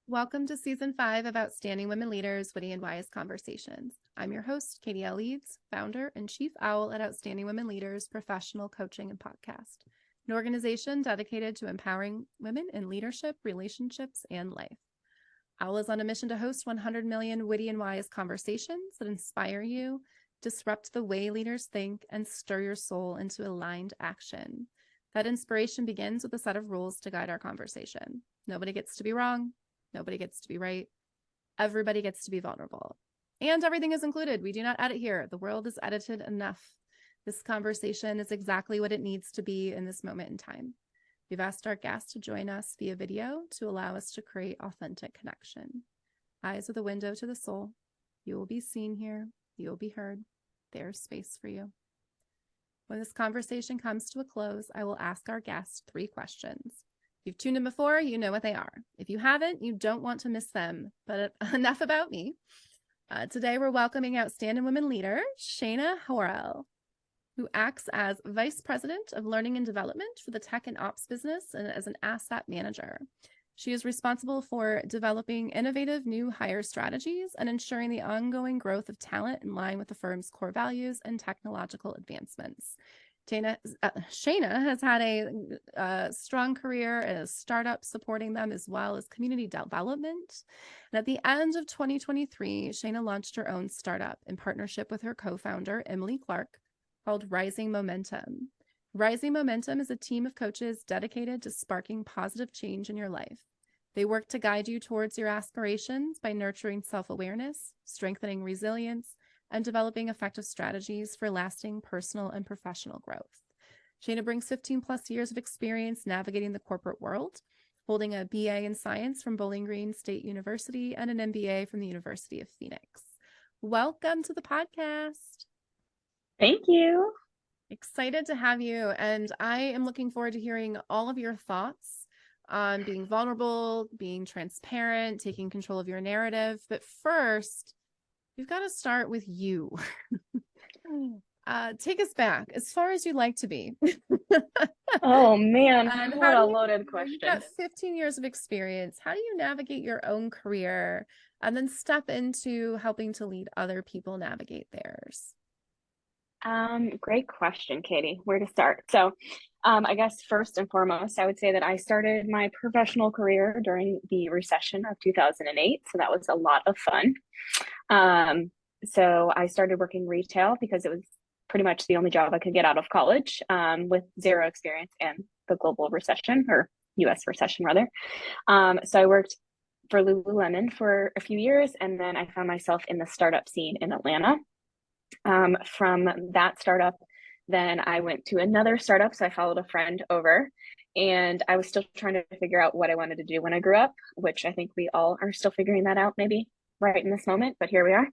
Welcome to Season 5 of Outstanding Women Leaders, Witty and Wise Conversations. I'm your host, Katie L. Leeds, founder and chief owl at Outstanding Women Leaders Professional Coaching and Podcast, an organization dedicated to empowering women in leadership, relationships, and life. Owl is on a mission to host 100 million witty and wise conversations that inspire you, disrupt the way leaders think, and stir your soul into aligned action. That inspiration begins with a set of rules to guide our conversation. Nobody gets to be wrong. Nobody gets to be right. Everybody gets to be vulnerable. And everything is included. We do not edit here. The world is edited enough. This conversation is exactly what it needs to be in this moment in time. We've asked our guests to join us via video to allow us to create authentic connection. Eyes are the window to the soul. You will be seen here. You will be heard. There's space for you. When this conversation comes to a close, I will ask our guests 3 questions. If you've tuned in before, you know what they are. If you haven't, you don't want to miss them. But enough about me. Today, we're welcoming outstanding women leader, Shaina Horrell, who acts as Vice President of Learning and Development for the Tech and Ops business and as an asset manager. She is responsible for developing innovative new hire strategies and ensuring the ongoing growth of talent in line with the firm's core values and technological advancements. Shaina has had a strong career as startups supporting them as well as community development. And at the end of 2023, Shaina launched her own startup in partnership with her co-founder, Emily Clark, called Rising Momentum. Rising Momentum is a team of coaches dedicated to sparking positive change in your life. They work to guide you towards your aspirations by nurturing self-awareness, strengthening resilience, and developing effective strategies for lasting personal and professional growth. Shaina brings 15 plus years of experience navigating the corporate world, holding a BA in science from Bowling Green State University and an MBA from the University of Phoenix. Welcome to the podcast. Thank you. Excited to have you. And I am looking forward to hearing all of your thoughts on being vulnerable, being transparent, taking control of your narrative. But first, we've got to start with you. Take us back as far as you'd like to be. Oh man, And what a loaded question. You've got 15 years of experience. How do you navigate your own career and then step into helping to lead other people navigate theirs? Great question, Katie. Where to start? So, I guess first and foremost, I would say that I started my professional career during the recession of 2008. So that was a lot of fun. So I started working retail because it was pretty much the only job I could get out of college, with zero experience in the global recession, or US recession rather. So I worked for Lululemon for a few years, and then I found myself in the startup scene in Atlanta. From that startup, then I went to another startup. So I followed a friend over, and I was still trying to figure out what I wanted to do when I grew up, which I think we all are still figuring that out maybe right in this moment, but here we are.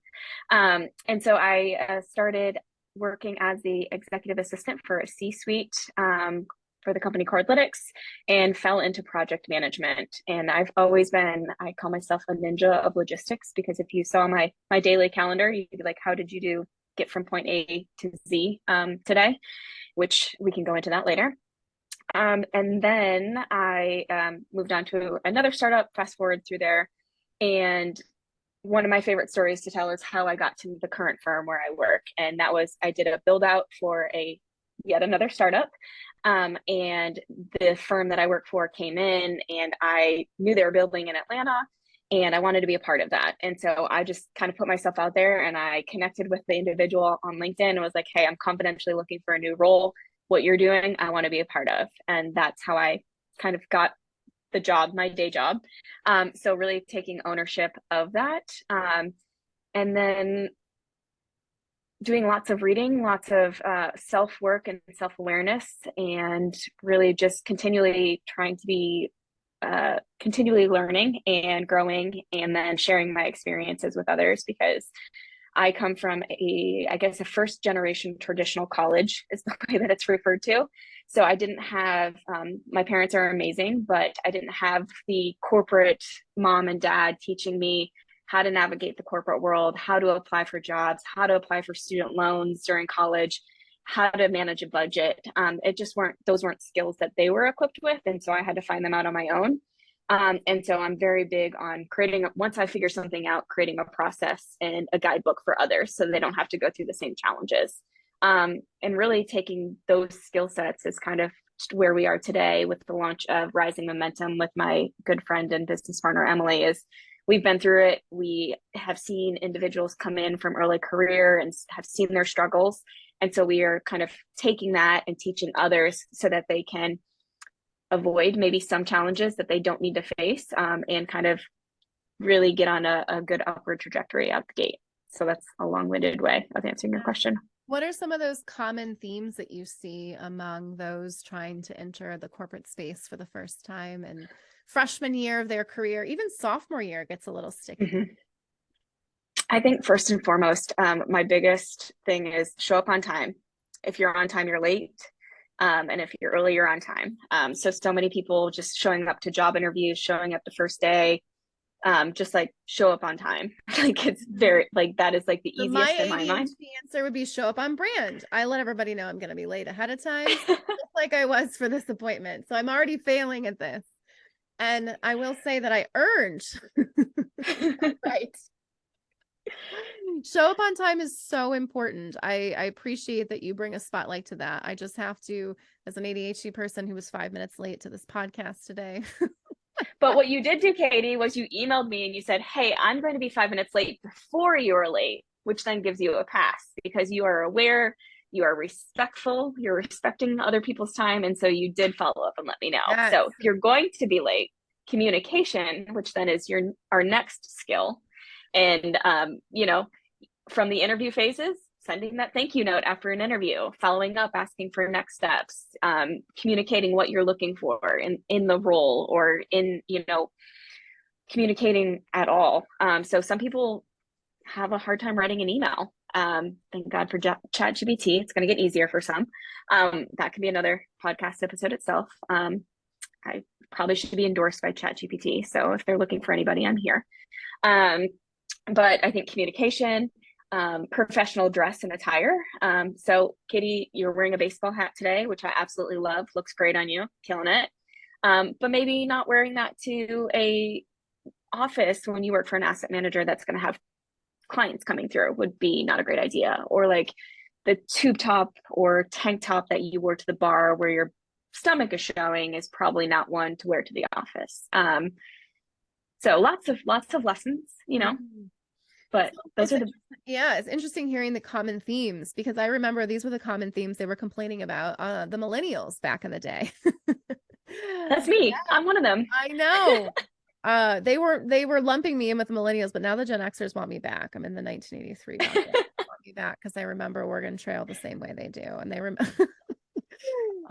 And so I started working as the executive assistant for a C-suite for the company Cordlytics, and fell into project management. And I've always been, I call myself a ninja of logistics, because if you saw my daily calendar, you'd be like, how did you get from point A to Z today? Which we can go into that later. And then I moved on to another startup, fast forward through there. And one of my favorite stories to tell is how I got to the current firm where I work. And that was, I did a build out for yet another startup. And the firm that I work for came in, and I knew they were building in Atlanta, and I wanted to be a part of that. And so I just kind of put myself out there, and I connected with the individual on LinkedIn and was like, hey, I'm confidentially looking for a new role. What you're doing, I want to be a part of. And that's how I kind of got the job, my day job. So really taking ownership of that. And then doing lots of reading, lots of self-work and self-awareness, and really just continually trying to be continually learning and growing, and then sharing my experiences with others, because I come from I guess a first generation traditional college is the way that it's referred to. So I didn't have, my parents are amazing, but I didn't have the corporate mom and dad teaching me how to navigate the corporate world, how to apply for jobs, how to apply for student loans during college, how to manage a budget. Those weren't skills that they were equipped with. And so I had to find them out on my own. And so I'm very big on once I figure something out, creating a process and a guidebook for others so they don't have to go through the same challenges. And really taking those skill sets is kind of where we are today with the launch of Rising Momentum with my good friend and business partner, Emily. Is we've been through it. We have seen individuals come in from early career and have seen their struggles. And so we are kind of taking that and teaching others so that they can avoid maybe some challenges that they don't need to face, and kind of really get on a good upward trajectory out the gate. So that's a long-winded way of answering your question. What are some of those common themes that you see among those trying to enter the corporate space for the first time and freshman year of their career, even sophomore year gets a little sticky? Mm-hmm. I think first and foremost, my biggest thing is show up on time. If you're on time, you're late. And if you're early, you're on time. So many people just showing up to job interviews, showing up the first day, just like show up on time. Like it's very like that is like the easiest in my mind. The answer would be show up on brand. I let everybody know I'm going to be late ahead of time, just like I was for this appointment. So I'm already failing at this. And I will say that I earned right. Show up on time is so important. I appreciate that you bring a spotlight to that. I just have to, as an ADHD person who was 5 minutes late to this podcast today. But what you did do, Katie, was you emailed me and you said, hey, I'm going to be 5 minutes late before you are late, which then gives you a pass because you are aware, you are respectful, you're respecting other people's time. And so you did follow up and let me know. Yes. So if you're going to be late, communication, which then is our next skill. And, from the interview phases, sending that thank you note after an interview, following up, asking for next steps, communicating what you're looking for in the role or in, communicating at all. So some people have a hard time writing an email. Thank God for ChatGPT. It's going to get easier for some. That could be another podcast episode itself. I probably should be endorsed by ChatGPT. So if they're looking for anybody, I'm here. But I think communication, professional dress and attire. So Katie, you're wearing a baseball hat today, which I absolutely love. Looks great on you, killing it. But maybe not wearing that to a office when you work for an asset manager that's going to have clients coming through would be not a great idea. Or like the tube top or tank top that you wore to the bar where your stomach is showing is probably not one to wear to the office. So lots of lessons, but those are it's interesting hearing the common themes because I remember these were the common themes they were complaining about, the millennials back in the day. That's me. Yeah. I'm one of them. I know. They were lumping me in with the millennials, but now the Gen Xers want me back. I'm in the 1983 bucket. Want me back because I remember Oregon Trail the same way they do, and they remember.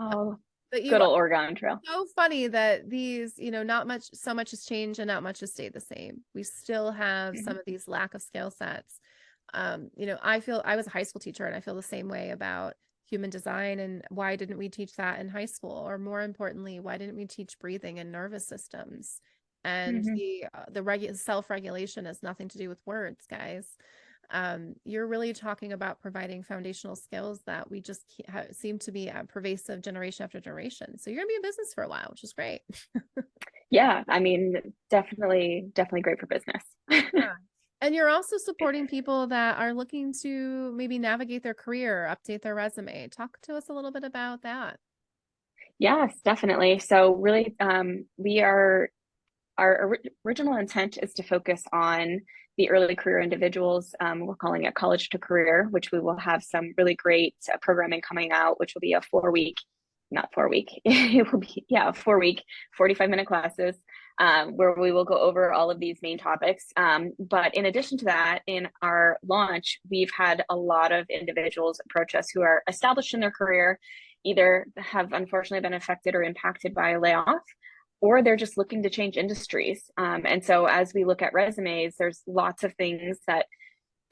Oh. Good old Oregon Trail. So funny that these, so much has changed and not much has stayed the same. We still have some of these lack of skill sets. I feel I was a high school teacher and I feel the same way about human design and why didn't we teach that in high school? Or more importantly, why didn't we teach breathing and nervous systems? And the self-regulation has nothing to do with words, guys. You're really talking about providing foundational skills that we just seem to be pervasive generation after generation. So you're gonna be in business for a while, which is great. Yeah, I mean, definitely great for business. Yeah. And you're also supporting people that are looking to maybe navigate their career, update their resume. Talk to us a little bit about that. Yes, definitely. So really, our original intent is to focus on the early career individuals. We're calling it college to career, which we will have some really great programming coming out, which will be a 4-week, it will be, a 4-week, 45-minute classes, where we will go over all of these main topics. But in addition to that, in our launch, we've had a lot of individuals approach us who are established in their career, either have unfortunately been affected or impacted by a layoff, or they're just looking to change industries. And so as we look at resumes, there's lots of things that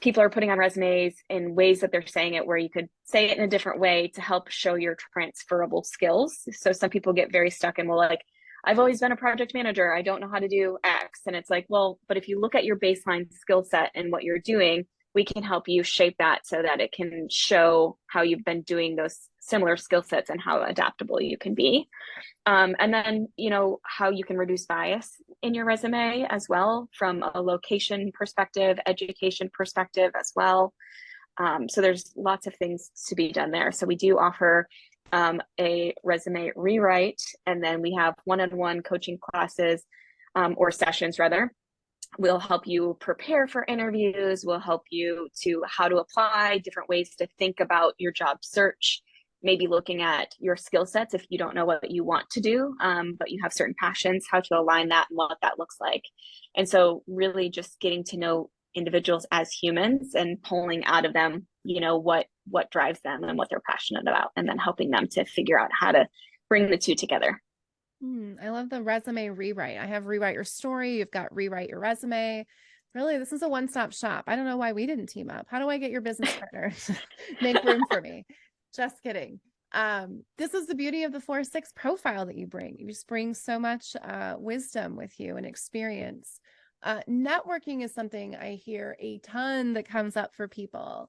people are putting on resumes in ways that they're saying it where you could say it in a different way to help show your transferable skills. So some people get very stuck in, well, like, I've always been a project manager. I don't know how to do X. And it's like, well, but if you look at your baseline skill set and what you're doing, we can help you shape that so that it can show how you've been doing those similar skill sets and how adaptable you can be. And then, how you can reduce bias in your resume as well from a location perspective, education perspective as well. So there's lots of things to be done there. So we do offer a resume rewrite, and then we have one-on-one coaching classes or sessions rather. We'll help you prepare for interviews. We'll help you to how to apply, different ways to think about your job search, maybe looking at your skill sets if you don't know what you want to do, but you have certain passions, how to align that and what that looks like. And so really just getting to know individuals as humans and pulling out of them, what drives them and what they're passionate about, and then helping them to figure out how to bring the two together. I love the resume rewrite. I have rewrite your story. You've got rewrite your resume. Really, this is a one-stop shop. I don't know why we didn't team up. How do I get your business partner to make room for me? Just kidding. This is the beauty of the 4-6 profile that you bring. You just bring so much wisdom with you and experience. Networking is something I hear a ton that comes up for people.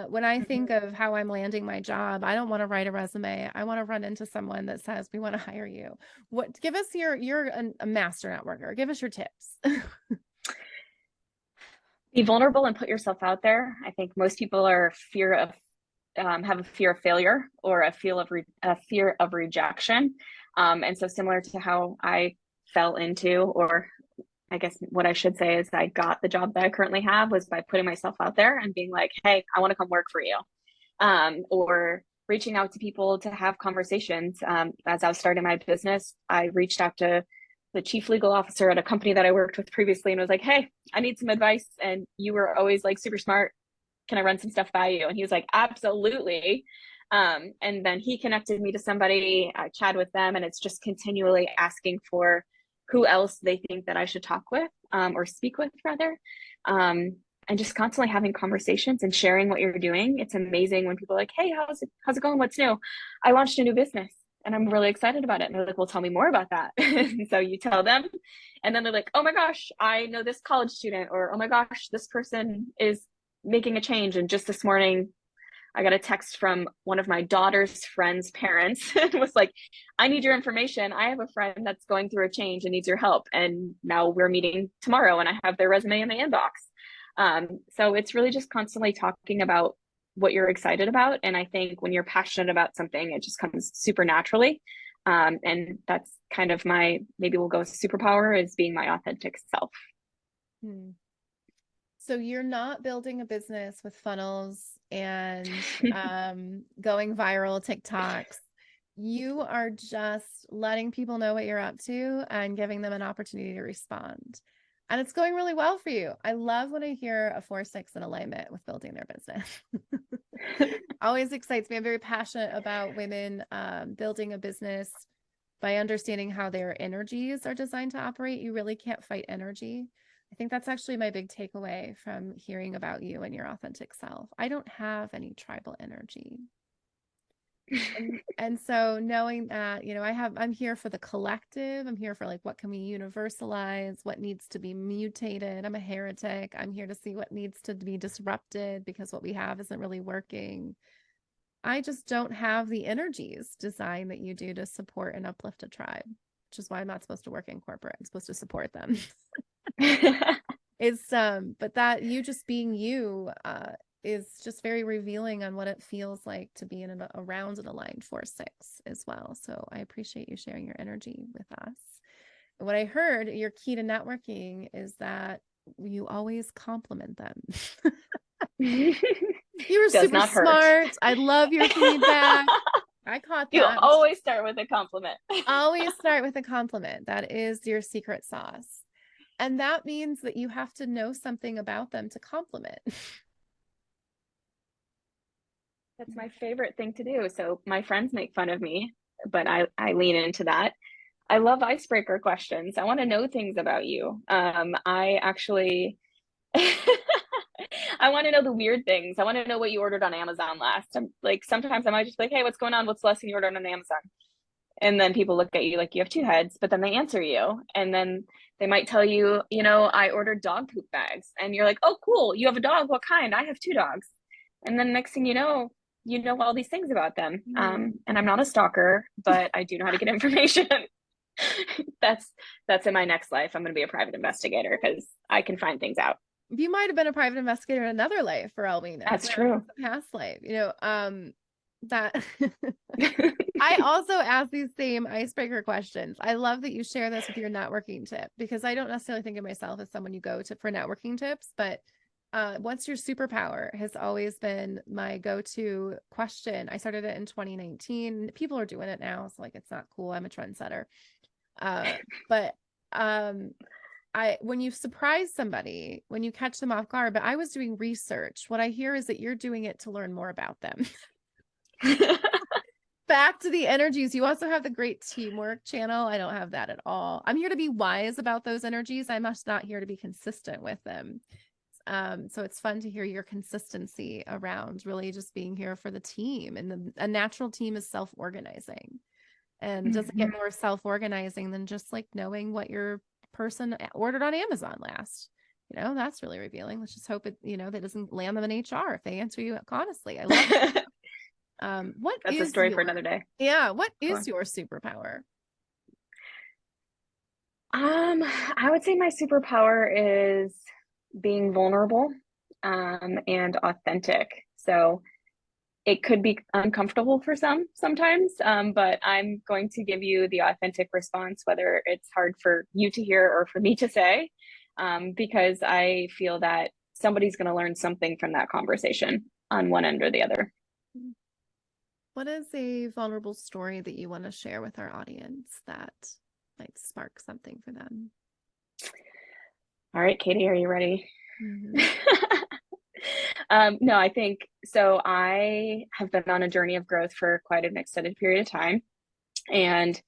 When I think of how I'm landing my job, I don't want to write a resume. I want to run into someone that says, we want to hire you. Give us you're a master networker. Give us your tips. Be vulnerable and put yourself out there. I think most people have a fear of failure or a fear of rejection. And so similar to how I fell into, or I guess what I should say is I got the job that I currently have was by putting myself out there and being like, hey, I want to come work for you. Or reaching out to people to have conversations. As I was starting my business, I reached out to the chief legal officer at a company that I worked with previously and was like, hey, I need some advice. And you were always like super smart. Can I run some stuff by you? And he was like, absolutely. And then he connected me to somebody. I chatted with them, and it's just continually asking for who else they think that I should talk with, or speak with rather. And just constantly having conversations and sharing what you're doing. It's amazing when people are like, hey, how's it going? What's new? I launched a new business and I'm really excited about it. And they're like, well, tell me more about that. So you tell them, and then they're like, oh my gosh, I know this college student, or oh my gosh, this person is making a change. And just this morning, I got a text from one of my daughter's friends' parents. It was like, I need your information. I have a friend that's going through a change and needs your help. And now we're meeting tomorrow and I have their resume in my inbox. So it's really just constantly talking about what you're excited about. And I think when you're passionate about something, it just comes super naturally. And that's kind of maybe we'll go superpower, is being my authentic self. So you're not building a business with funnels and going viral TikToks. You are just letting people know what you're up to and giving them an opportunity to respond. And it's going really well for you. I love when I hear a 4-6 in alignment with building their business. Always excites me. I'm very passionate about women building a business by understanding how their energies are designed to operate. You really can't fight energy. I think that's actually my big takeaway from hearing about you and your authentic self. I don't have any tribal energy. And so knowing that, I'm here for the collective. I'm here for what can we universalize, what needs to be mutated. I'm a heretic. I'm here to see what needs to be disrupted because what we have isn't really working. I just don't have the energies design that you do to support and uplift a tribe, which is why I'm not supposed to work in corporate. I'm supposed to support them. But that you just being you is just very revealing on what it feels like to be in around an aligned 4-6 as well. So I appreciate you sharing your energy with us. What I heard, your key to networking is that you always compliment them. You were super smart. I love your feedback. I caught that. You always start with a compliment. Always start with a compliment. That is your secret sauce. And that means that you have to know something about them to compliment. That's my favorite thing to do. So my friends make fun of me, but I lean into that. I love icebreaker questions. I want to know things about you. I actually, I want to know the weird things. I want to know what you ordered on Amazon last. I'm like, sometimes I might just be like, hey, what's going on? What's the last thing you ordered on Amazon? And then people look at you like you have two heads, but then they answer you. And then they might tell you, I ordered dog poop bags. And you're like, oh, cool. You have a dog. What kind? I have two dogs. And then next thing you know all these things about them. And I'm not a stalker, but I do know how to get information. That's in my next life. I'm going to be a private investigator because I can find things out. You might have been a private investigator in another life, for all we know. That's true. Past life, that I also ask these same icebreaker questions. I love that you share this with your networking tip, because I don't necessarily think of myself as someone you go to for networking tips, but what's your superpower has always been my go-to question. I started it in 2019. People are doing it now, so like it's not cool. I'm a trendsetter. But when you surprise somebody, when you catch them off guard, but I was doing research, what I hear is that you're doing it to learn more about them. Back to the energies. You also have the great teamwork channel. I don't have that at all. I'm here to be wise about those energies. I'm just not here to be consistent with them. So it's fun to hear your consistency around really just being here for the team. And a natural team is self-organizing, and doesn't get more self-organizing than just like knowing what your person ordered on Amazon last. That's really revealing. Let's just hope it, that doesn't land them in HR if they answer you honestly. I love it. That's a story for another day. Yeah. What is your superpower? I would say my superpower is being vulnerable, and authentic. So it could be uncomfortable for sometimes, but I'm going to give you the authentic response, whether it's hard for you to hear or for me to say, because I feel that somebody's going to learn something from that conversation on one end or the other. What is a vulnerable story that you want to share with our audience that might spark something for them? All right, Katie, are you ready? No, I think so. I have been on a journey of growth for quite an extended period of time, and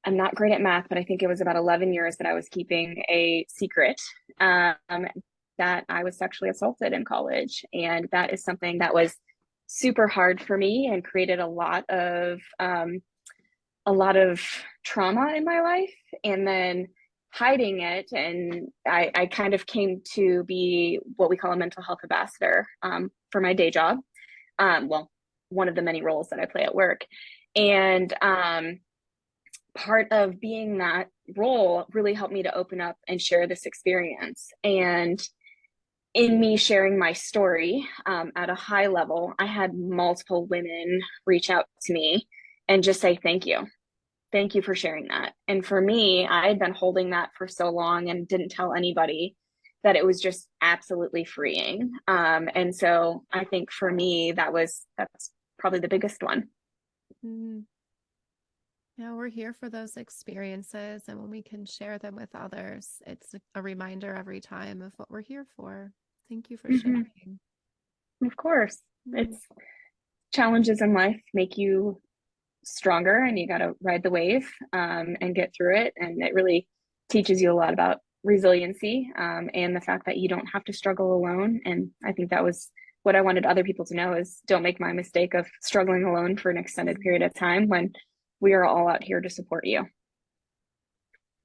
I'm not great at math, but I think it was about 11 years that I was keeping a secret, that I was sexually assaulted in college. And that is something that was super hard for me and created a lot of trauma in my life. And then hiding it, and I kind of came to be what we call a mental health ambassador, for my day job. Well, one of the many roles that I play at work. And part of being that role really helped me to open up and share this experience. And in me sharing my story, at a high level, I had multiple women reach out to me and just say, thank you. Thank you for sharing that. And for me, I had been holding that for so long and didn't tell anybody, that it was just absolutely freeing. And so I think for me, that's probably the biggest one. Yeah, we're here for those experiences. And when we can share them with others, it's a reminder every time of what we're here for. Thank you for sharing. Of course. It's challenges in life make you stronger, and you got to ride the wave, and get through it. And it really teaches you a lot about resiliency, and the fact that you don't have to struggle alone. And I think that was what I wanted other people to know, is don't make my mistake of struggling alone for an extended period of time, when we are all out here to support you.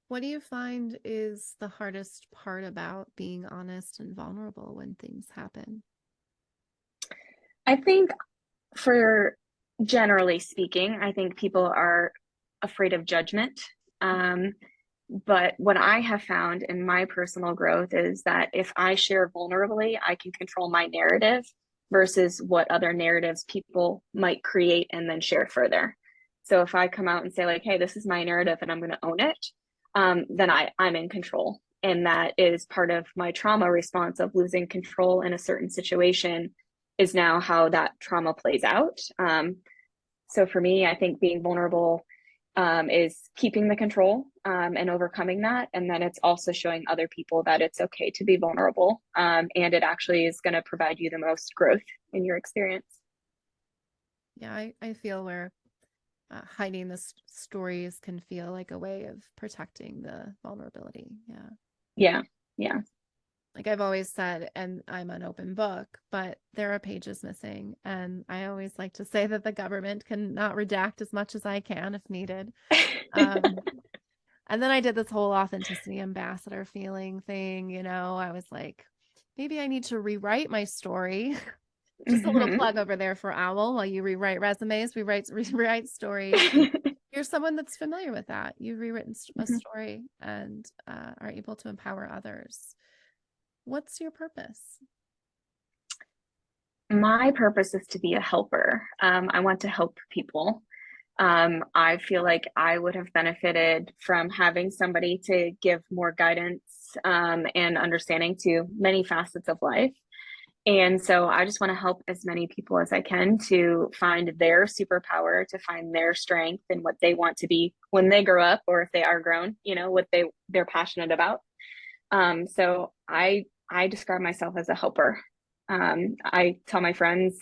What do you find is the hardest part about being honest and vulnerable when things happen? I think, for generally speaking, I think people are afraid of judgment. But what I have found in my personal growth is that if I share vulnerably, I can control my narrative versus what other narratives people might create and then share further. So if I come out and say like, hey, this is my narrative and I'm going to own it, then I'm in control. And that is part of my trauma response of losing control in a certain situation, is now how that trauma plays out. So for me, I think being vulnerable, is keeping the control, and overcoming that. And then it's also showing other people that it's okay to be vulnerable. And it actually is going to provide you the most growth in your experience. Yeah, I feel where hiding the stories can feel like a way of protecting the vulnerability. Yeah. Yeah. Yeah. like I've always said, and I'm an open book, but there are pages missing. And I always like to say that the government can not redact as much as I can if needed. Um, and then I did this whole authenticity ambassador feeling thing. You know, I was like, maybe I need to rewrite my story. Just a little Mm-hmm. plug over there for Owl. While you rewrite resumes, rewrite stories. You're someone that's familiar with that. You've rewritten a story and are able to empower others. What's your purpose? My purpose is to be a helper. I want to help people. I feel like I would have benefited from having somebody to give more guidance and understanding to many facets of life. And so I just want to help as many people as I can to find their superpower, to find their strength and what they want to be when they grow up, or if they are grown, you know, what they're passionate about. So I describe myself as a helper. I tell my friends,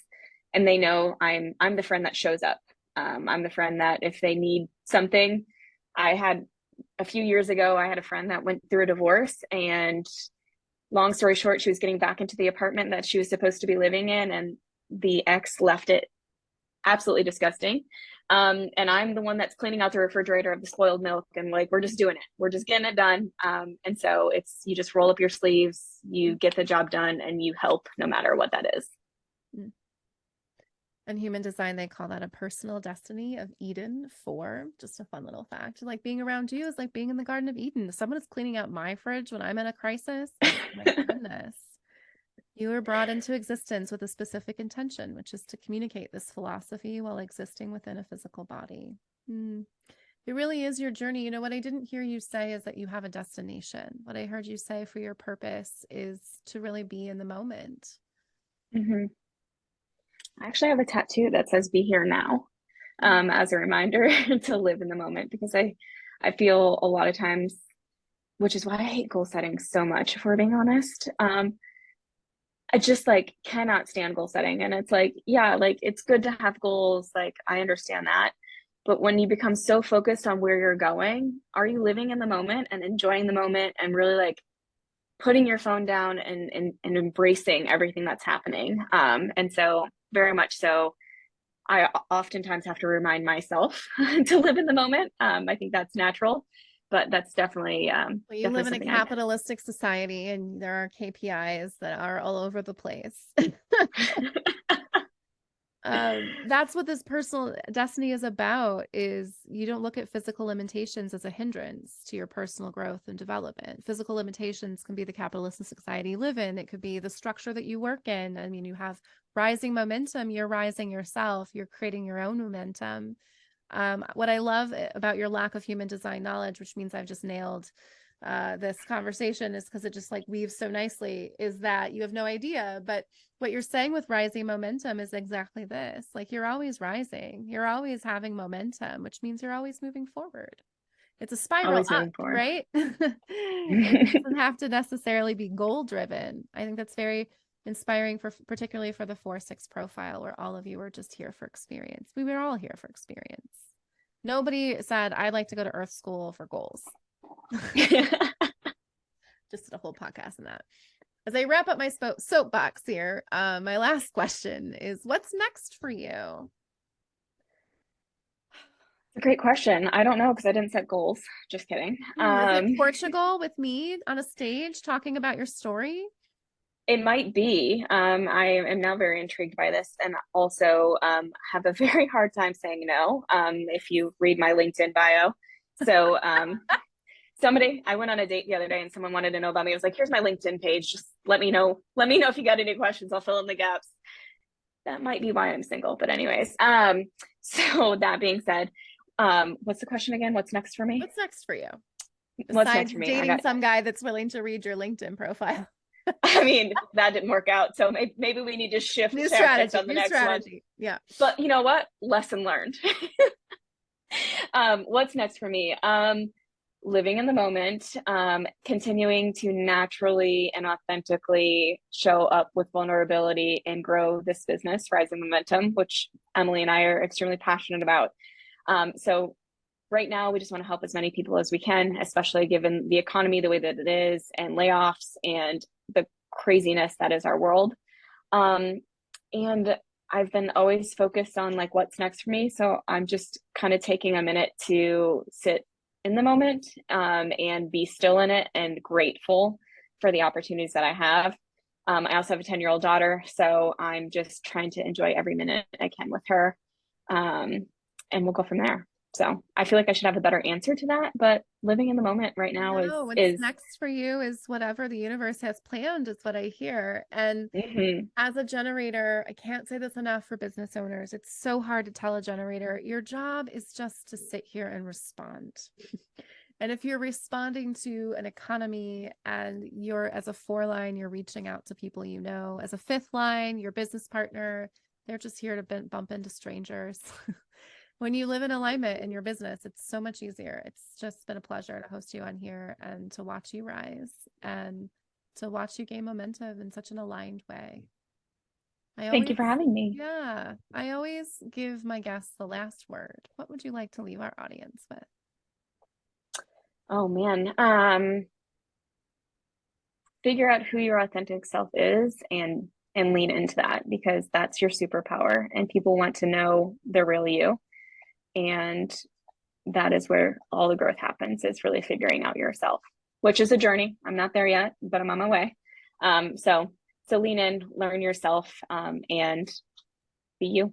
and they know I'm the friend that shows up. I'm the friend that if they need something, I had a few years ago, I had a friend that went through a divorce, and long story short, she was getting back into the apartment that she was supposed to be living in, and the ex left it absolutely disgusting. And I'm the one that's cleaning out the refrigerator of the spoiled milk, and like, we're just doing it. We're just getting it done. And so it's, you just roll up your sleeves, you get the job done, and you help no matter what that is. In human design, they call that a personal destiny of Eden 4. Just a fun little fact. Like being around you is like being in the Garden of Eden. If someone is cleaning out my fridge when I'm in a crisis, oh my goodness. You were brought into existence with a specific intention, which is to communicate this philosophy while existing within a physical body. It really is your journey. You know, what I didn't hear you say is that you have a destination. What I heard you say for your purpose is to really be in the moment. Mm-hmm. I actually have a tattoo that says "Be here now," as a reminder to live in the moment, because I feel a lot of times, which is why I hate goal setting so much, if we're being honest. I just like cannot stand goal setting. And it's like, yeah, like it's good to have goals. Like I understand that. But when you become so focused on where you're going, are you living in the moment and enjoying the moment and really like putting your phone down and embracing everything that's happening? And so very much so, I oftentimes have to remind myself to live in the moment. I think that's natural, but that's definitely well, you definitely live in a something capitalistic society, and there are KPIs that are all over the place. That's what this personal destiny is about. Is you don't look at physical limitations as a hindrance to your personal growth and development. Physical limitations can be the capitalistic society you live in. It could be the structure that you work in. I mean, you have rising momentum, you're rising yourself, you're creating your own momentum. What I love about your lack of human design knowledge, which means I've just nailed this conversation, is because it just like weaves so nicely, is that you have no idea. But what you're saying with rising momentum is exactly this. Like you're always rising, you're always having momentum, which means you're always moving forward. It's a spiral always up, moving forward. right? It doesn't have to necessarily be goal driven. I think that's very inspiring, for particularly for the 4-6 profile, where all of you are just here for experience. We were all here for experience. Nobody said, I'd like to go to Earth School for goals. Just did a whole podcast on that. As I wrap up my soapbox here, my last question is, what's next for you? A great question. I don't know, because I didn't set goals. Just kidding. Is it Portugal with me on a stage talking about your story? It might be. I am now very intrigued by this, and also have a very hard time saying no. If you read my LinkedIn bio, so I went on a date the other day, and someone wanted to know about me. I was like, "Here's my LinkedIn page. Just let me know. Let me know if you got any questions. I'll fill in the gaps." That might be why I'm single. But anyways, so that being said, what's the question again? What's next for me? What's next for you? What's Besides next for me? dating some guy that's willing to read your LinkedIn profile. I mean, that didn't work out. So maybe we need to shift New tactics strategy, on the new next strategy. one. Yeah. But you know what? Lesson learned. What's next for me? Living in the moment, continuing to naturally and authentically show up with vulnerability and grow this business, Rising Momentum, which Emily and I are extremely passionate about. So right now, we just want to help as many people as we can, especially given the economy the way that it is, and layoffs, and the craziness that is our world. And I've been always focused on like what's next for me. So I'm just kind of taking a minute to sit in the moment, and be still in it and grateful for the opportunities that I have. I also have a 10-year-old daughter, so I'm just trying to enjoy every minute I can with her. And we'll go from there. So I feel like I should have a better answer to that, but living in the moment right now No, what's is next for you is whatever the universe has planned, is what I hear. And mhm. as a generator, I can't say this enough for business owners. It's so hard to tell a generator, your job is just to sit here and respond. And if you're responding to an economy and you're as a 4 line, you're reaching out to people you know. As a 5th line, your business partner, they're just here to bump into strangers. When you live in alignment in your business, it's so much easier. It's just been a pleasure to host you on here and to watch you rise and to watch you gain momentum in such an aligned way. Thank you for having me. Yeah, I always give my guests the last word. What would you like to leave our audience with? Oh man. Figure out who your authentic self is and lean into that, because that's your superpower and people want to know the real you. And that is where all the growth happens, is really figuring out yourself, which is a journey. I'm not there yet, but I'm on my way. So lean in, learn yourself, and be you.